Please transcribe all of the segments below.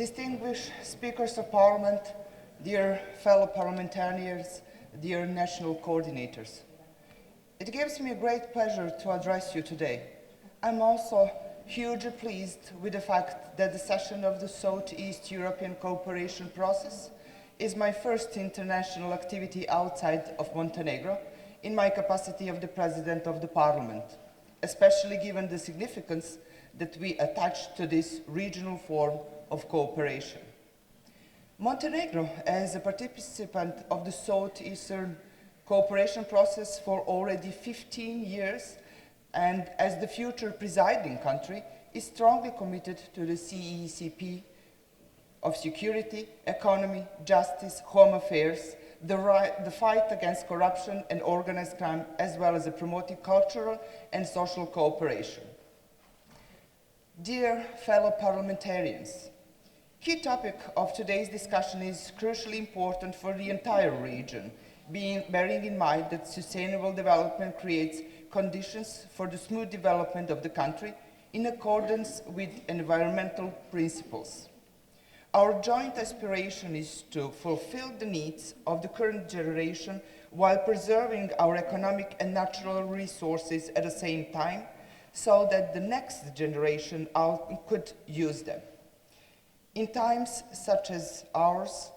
Distinguished speakers of parliament, dear fellow parliamentarians, dear national coordinators. It gives me a great pleasure to address you today. I'm also hugely pleased with the fact that the session of the Southeast European cooperation process is my first international activity outside of Montenegro in my capacity of the President of the Parliament, especially given the significance that we attach to this regional form of cooperation. Montenegro, as a participant of the Southeastern cooperation process for already 15 years, and as the future presiding country, is strongly committed to the CECP of security, economy, justice, home affairs, the fight against corruption and organized crime, as well as promoting cultural and social cooperation. Dear fellow parliamentarians, key topic of today's discussion is crucially important for the entire region, bearing in mind that sustainable development creates conditions for the smooth development of the country in accordance with environmental principles. Our joint aspiration is to fulfill the needs of the current generation while preserving our economic and natural resources at the same time, so that the next generation could use them. In times such as ours,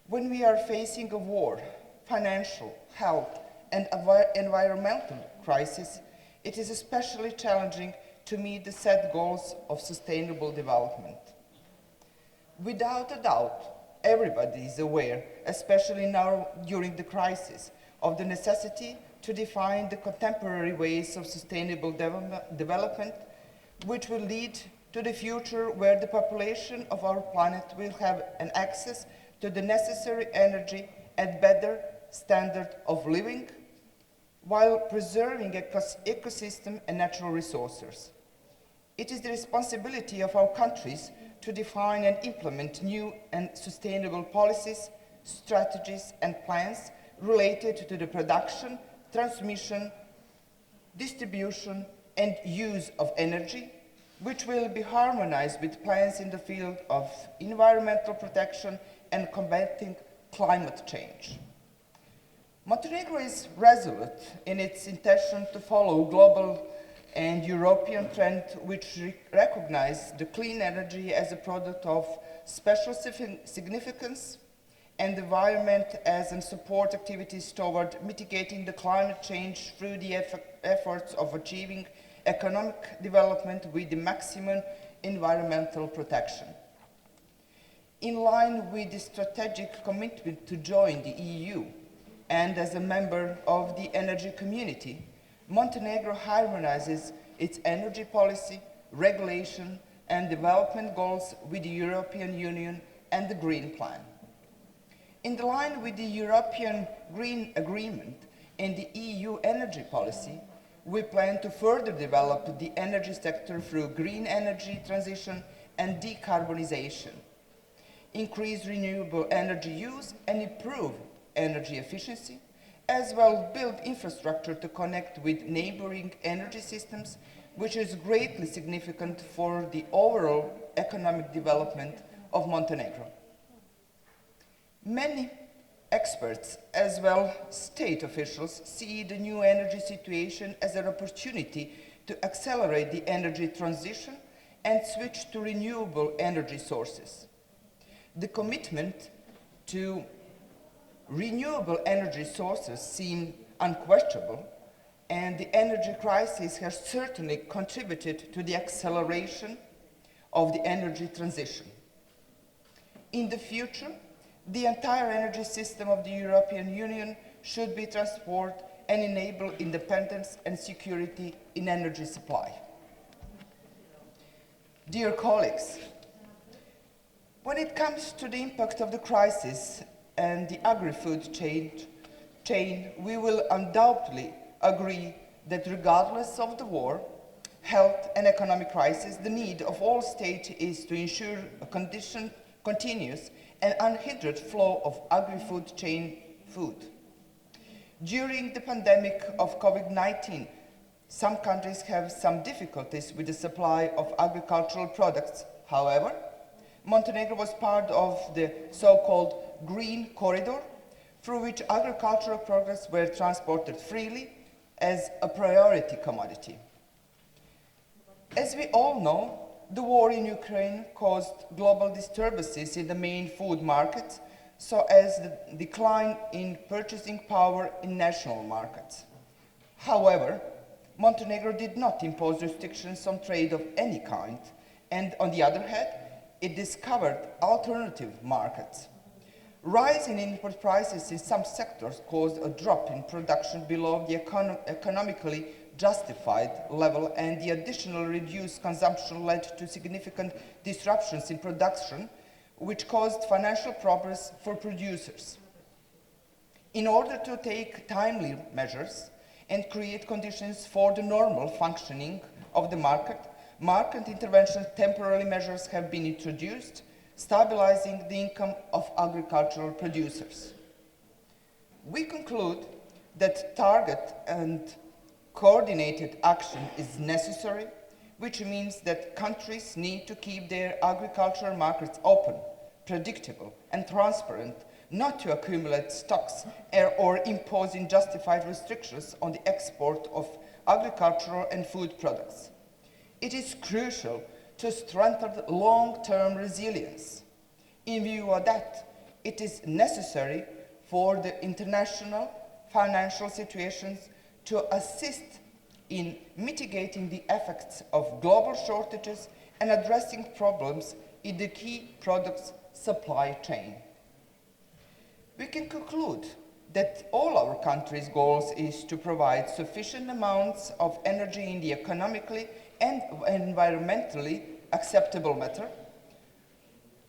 when we are facing a war, financial, health, and environmental crisis, it is especially challenging to meet the set goals of sustainable development. Without a doubt, everybody is aware, especially now during the crisis, of the necessity to define the contemporary ways of sustainable development, which will lead to the future where the population of our planet will have an access to the necessary energy and better standard of living, while preserving ecosystem and natural resources. It is the responsibility of our countries to define and implement new and sustainable policies, strategies, and plans related to the production, transmission, distribution, and use of energy, which will be harmonized with plans in the field of environmental protection and combating climate change. Montenegro is resolute in its intention to follow global and European trend, which recognize the clean energy as a product of special significance and the environment as in support activities toward mitigating the climate change through the efforts of achieving economic development with the maximum environmental protection. In line with the strategic commitment to join the EU and as a member of the energy community, Montenegro harmonizes its energy policy, regulation, and development goals with the European Union and the Green Plan. In line with the European Green Agreement and the EU energy policy, we plan to further develop the energy sector through green energy transition and decarbonization, increase renewable energy use and improve energy efficiency, as well build infrastructure to connect with neighboring energy systems, which is greatly significant for the overall economic development of Montenegro. Many experts, as well state officials, see the new energy situation as an opportunity to accelerate the energy transition and switch to renewable energy sources. The commitment to renewable energy sources seem unquestionable, and the energy crisis has certainly contributed to the acceleration of the energy transition. In the future, the entire energy system of the European Union should be transformed and enable independence and security in energy supply. Dear colleagues, when it comes to the impact of the crisis and the agri-food chain, we will undoubtedly agree that regardless of the war, health and economic crisis, the need of all states is to ensure a continuous and unhindered flow of agri-food chain food. During the pandemic of COVID-19, some countries have some difficulties with the supply of agricultural products. However, Montenegro was part of the so-called Green Corridor, through which agricultural products were transported freely as a priority commodity. As we all know, the war in Ukraine caused global disturbances in the main food markets, so as the decline in purchasing power in national markets. However, Montenegro did not impose restrictions on trade of any kind, and on the other hand, it discovered alternative markets. Rising input prices in some sectors caused a drop in production below the economically justified level, and the additional reduced consumption led to significant disruptions in production, which caused financial problems for producers. In order to take timely measures and create conditions for the normal functioning of the market intervention temporary measures have been introduced, stabilizing the income of agricultural producers. We conclude that target and coordinated action is necessary, which means that countries need to keep their agricultural markets open, predictable, and transparent, not to accumulate stocks or impose unjustified restrictions on the export of agricultural and food products. It is crucial to strengthen long-term resilience. In view of that, it is necessary for the international financial situations to assist in mitigating the effects of global shortages and addressing problems in the key products supply chain. We can conclude that all our countries' goals is to provide sufficient amounts of energy in the economically and environmentally acceptable manner,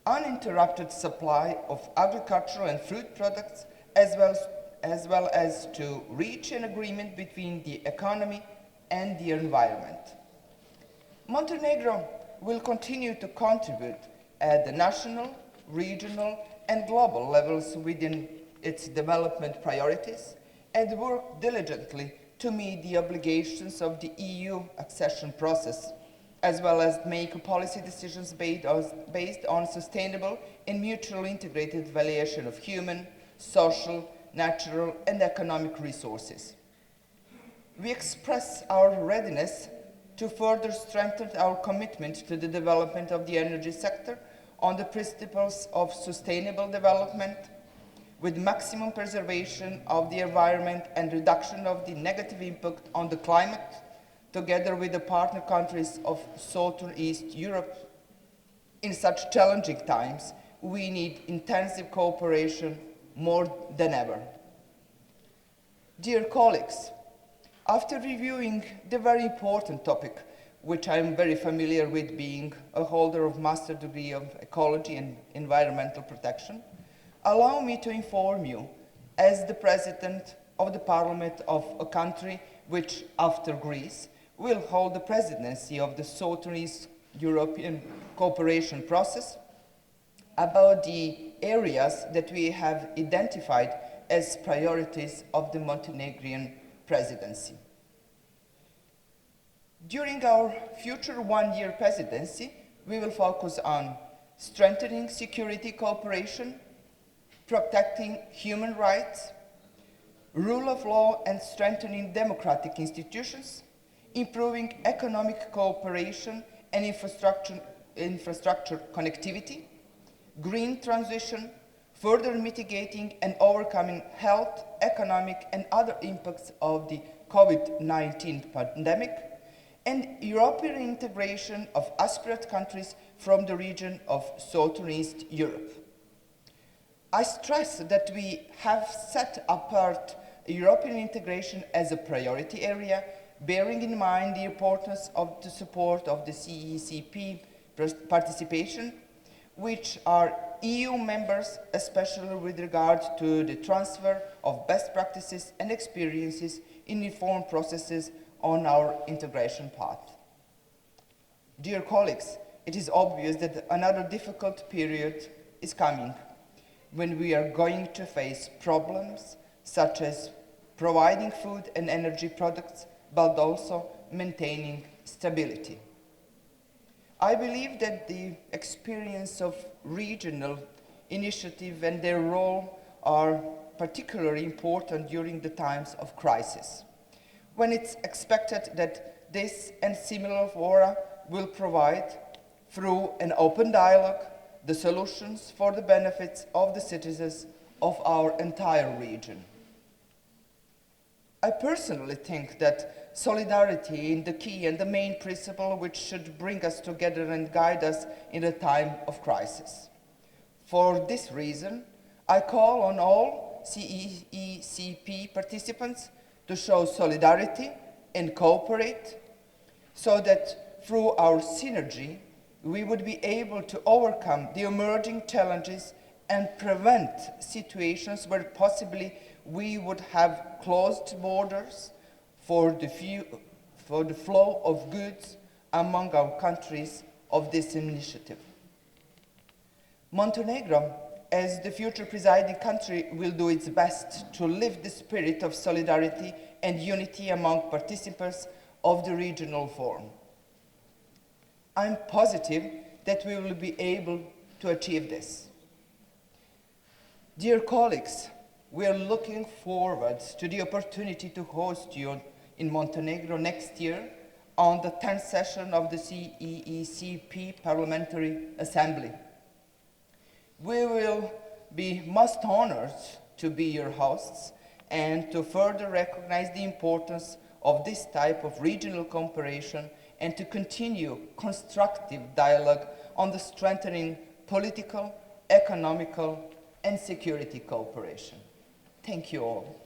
uninterrupted supply of agricultural and fruit products, as well as to reach an agreement between the economy and the environment. Montenegro will continue to contribute at the national, regional, and global levels within its development priorities and work diligently to meet the obligations of the EU accession process, as well as make policy decisions based on sustainable and mutually integrated valuation of human, social, natural, and economic resources. We express our readiness to further strengthen our commitment to the development of the energy sector on the principles of sustainable development, with maximum preservation of the environment and reduction of the negative impact on the climate, together with the partner countries of Southern East Europe. In such challenging times, we need intensive cooperation more than ever. Dear colleagues, after reviewing the very important topic, which I am very familiar with, being a holder of master degree of ecology and environmental protection, allow me to inform you, as the President of the Parliament of a country which, after Greece, will hold the presidency of the Southern East European cooperation process, about the areas that we have identified as priorities of the Montenegrin presidency. During our future one-year presidency, we will focus on strengthening security cooperation, protecting human rights, rule of law and strengthening democratic institutions, improving economic cooperation and infrastructure connectivity, green transition, further mitigating and overcoming health, economic and other impacts of the COVID-19 pandemic, and European integration of aspirant countries from the region of Southern East Europe. I stress that we have set apart European integration as a priority area, bearing in mind the importance of the support of the CECP participation, which are EU members, especially with regard to the transfer of best practices and experiences in reform processes on our integration path. Dear colleagues, it is obvious that another difficult period is coming, when we are going to face problems such as providing food and energy products, but also maintaining stability. I believe that the experience of regional initiative and their role are particularly important during the times of crisis, when it's expected that this and similar fora will provide, through an open dialogue, the solutions for the benefits of the citizens of our entire region. I personally think that solidarity is the key and the main principle which should bring us together and guide us in a time of crisis. For this reason, I call on all CECP participants to show solidarity and cooperate so that through our synergy we would be able to overcome the emerging challenges and prevent situations where possibly we would have closed borders for the flow of goods among our countries of this initiative. Montenegro, as the future presiding country, will do its best to live the spirit of solidarity and unity among participants of the regional forum. I'm positive that we will be able to achieve this. Dear colleagues, we are looking forward to the opportunity to host you in Montenegro next year on the 10th session of the CECP Parliamentary Assembly. We will be most honored to be your hosts and to further recognize the importance of this type of regional cooperation and to continue constructive dialogue on the strengthening political, economical, and security cooperation. Thank you all.